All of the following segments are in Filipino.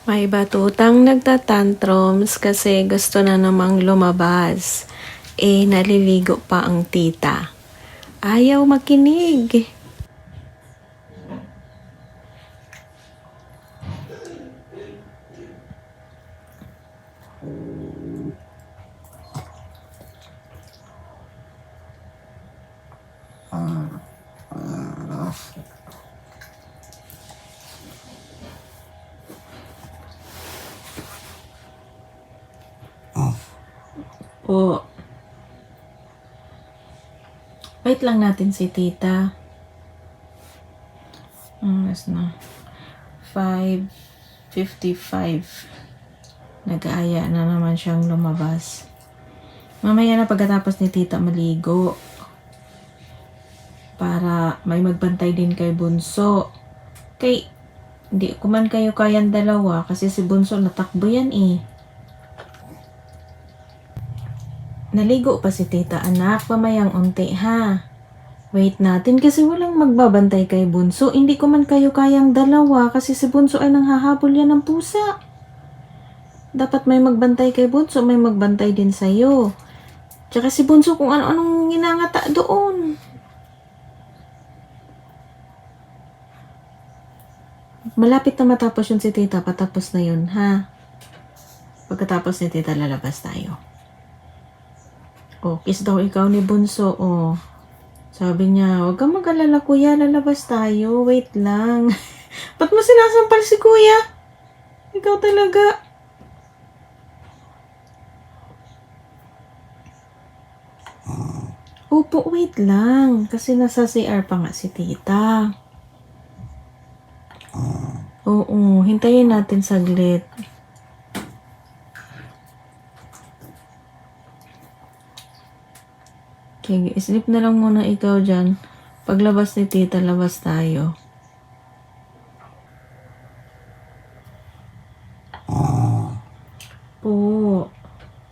May batutang nagtatantrums kasi gusto na namang lumabas. Naliligo pa ang tita. Ayaw makinig. O, wait lang natin si tita. Oras na. 5:55. Nag-aaya na naman siyang lumabas. Mamaya na pagkatapos ni tita maligo. Para may magbantay din kay Bunso. Hindi ko man kayo kayang dalawa kasi si Bunso natakbo yan eh. Naligo pa si tita anak, pamayang unti ha. Wait natin kasi walang magbabantay kay Bunso. Hindi ko man kayo kayang dalawa kasi si Bunso ay nanghahabol yan ng pusa. Dapat may magbantay kay Bunso, may magbantay din sa'yo. Tsaka si Bunso kung ano-anong ginangata doon. Malapit na matapos yun si tita, patapos na yun ha. Pagkatapos ni tita lalabas tayo. Kiss daw ikaw ni Bunso, Sabi niya, huwag kang mag-alala kuya, lalabas tayo, wait lang. Ba't mo sinasampal si kuya? Ikaw talaga. Opo, wait lang. Kasi nasa CR pa nga si tita. Oo, hintayin natin saglit. Okay, sleep na lang muna ikaw dyan. Paglabas ni tita, labas tayo. Po.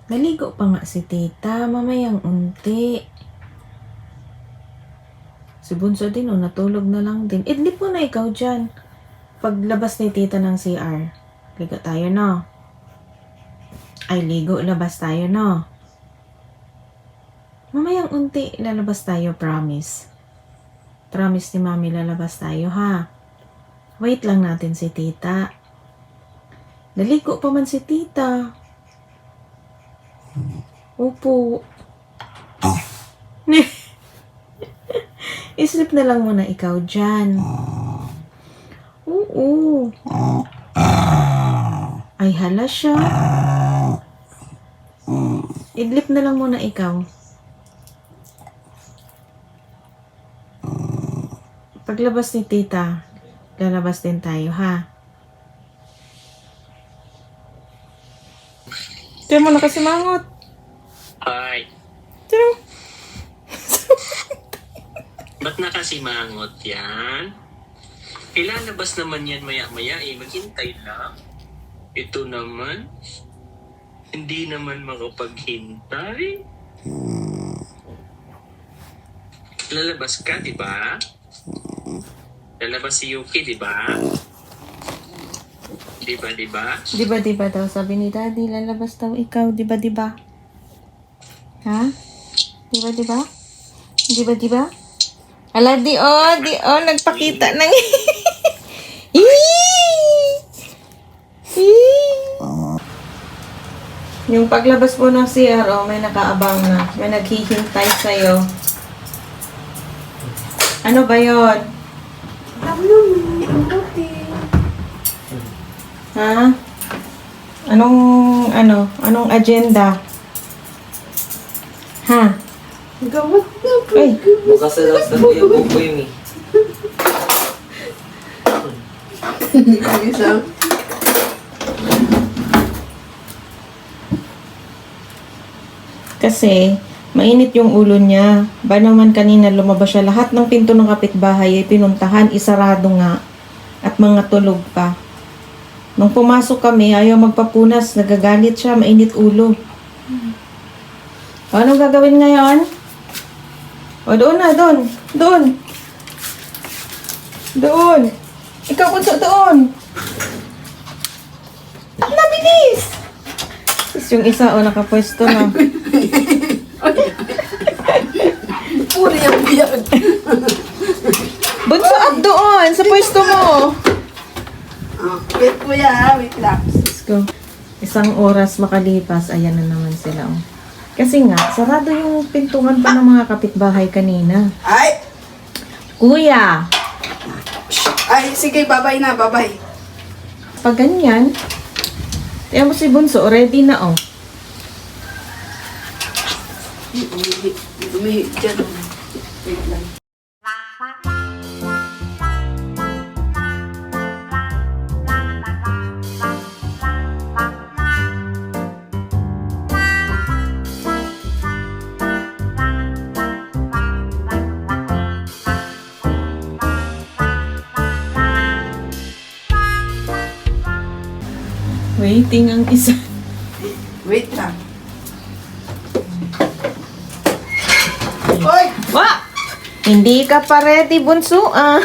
Naligo pa nga si tita. Mamayang unti. Si Bunso din, natulog na lang din. Idlip mo na ikaw dyan. Paglabas ni tita ng CR. Ligo tayo, no? Ay, ligo. Labas tayo, no? Mamayang unti, lalabas tayo, promise. Promise ni mami, lalabas tayo, ha? Wait lang natin si tita. Naligo pa man si tita. Opo. Islip na lang muna ikaw dyan. Oo. Ay, hala siya. Idlip na lang muna ikaw. Paglabas ni tita, lalabas din tayo, ha? Tiyan mo na kasi mangot. Hi. Tiyan mo. Ba't nakasimangot yan? Ilalabas naman yan maya-maya maghintay lang. Ito naman, hindi naman makapaghintay. Lalabas ka, di ba? Lalabas si Yuki, di ba? Di ba? Diba daw, sabi ni daddy, lalabas daw ikaw, diba? Ha? Diba? Ala, di nagpakita ng... Yung paglabas mo ng CR, may nakaabang na. May naghihintay sa'yo. Ano ba yon? Ha? Anong agenda? Ha? Gawat na po. Ay, Bukas na lang sa kuya Buboy mi. Isang. kasi mainit yung ulo niya. Ba naman kanina lumabas siya. Lahat ng pinto ng kapitbahay ay pinuntahan, isarado nga. At mga tulog pa. Nung pumasok kami, ayaw magpapunas. Nagagalit siya, mainit ulo. Anong gagawin ngayon? Doon na, doon. Ikaw, Bunso, doon. Yung isa, nakapwesto na. Puro yung biyan. Bunso, up doon, sa pwesto mo. Wait kuya ha, wait lang. Let's go. Isang oras makalipas, ayan na naman sila. Oh. Kasi nga, sarado yung pintuan pa ng mga kapitbahay kanina. Ay! Kuya, Ay, sige, babay na, babay. pag ganyan, tiyan mo si Bunso, ready na oh. Umihip dyan. Wait lang. Waiting ang isa. Wait lang. Hoy! Wa! Hindi ka pa ready, Bunso, ah.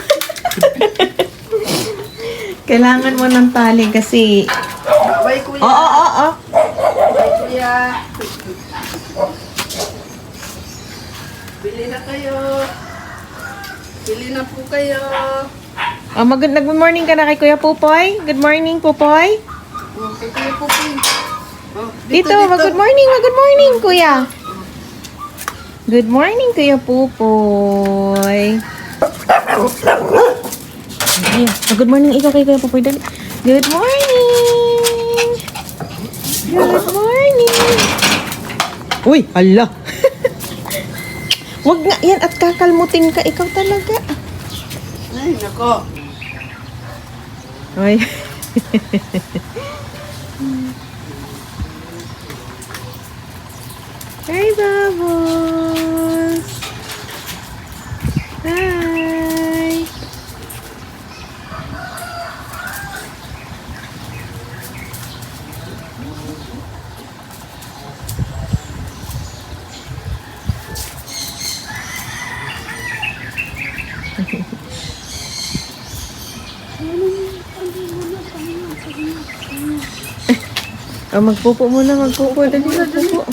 Kailangan mo ng tali kasi... Babay kuya. Oo. Babay kuya. Bili na kayo. Bili na po kayo. Oh, good morning ka na kay Kuya Pupoy. Good morning, Pupoy. Okay, kuya po po. Oh, Dito, good morning, Kuya. Good morning, Kuya Pupoy. Good morning, ikaw kay Kuya Pupoy. Dali. Good morning. Good morning. Uy, hala. Wag nga yan at kakalmutin ka. Ikaw talaga. Ay, nako. Uy. Hi, Bubbles. Hi. Oh, magpupo muna, magpupo. Dali, magpupo.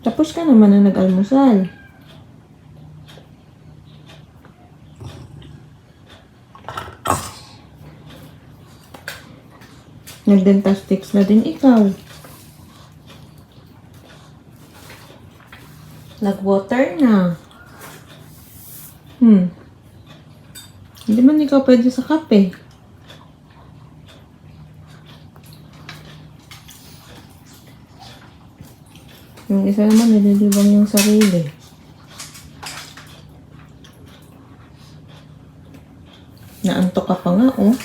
Tapos ka naman na nag-almusal. Nag-dentastics na din ikaw. Nag-water na. Hindi man ikaw pwede sa kape. Yung isa naman, nililibang yung sarili. Naantok ka pa nga, oh.